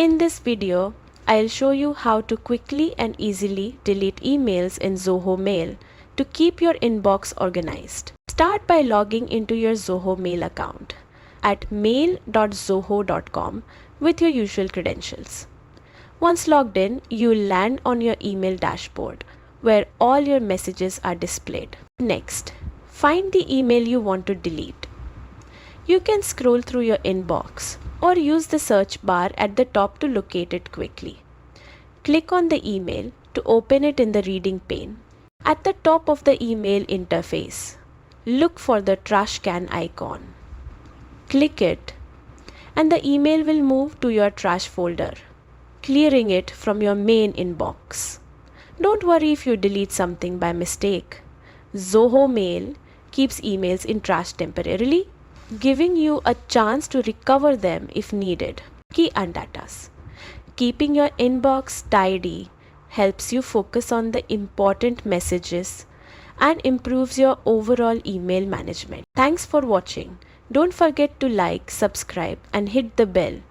In this video, I'll show you how to quickly and easily delete emails in Zoho Mail to keep your inbox organized. Start by logging into your Zoho Mail account at mail.zoho.com with your usual credentials. Once logged in, you'll land on your email dashboard where all your messages are displayed. Next, find the email you want to delete. You can scroll through your inbox or use the search bar at the top to locate it quickly. Click on the email to open it in the reading pane. At the top of the email interface, look for the trash can icon. Click it and the email will move to your trash folder, clearing it from your main inbox. Don't worry if you delete something by mistake. Zoho Mail keeps emails in trash temporarily, giving you a chance to recover them if needed. Key undatas. Keeping your inbox tidy helps you focus on the important messages and improves your overall email management. Thanks for watching. Don't forget to like, subscribe and hit the bell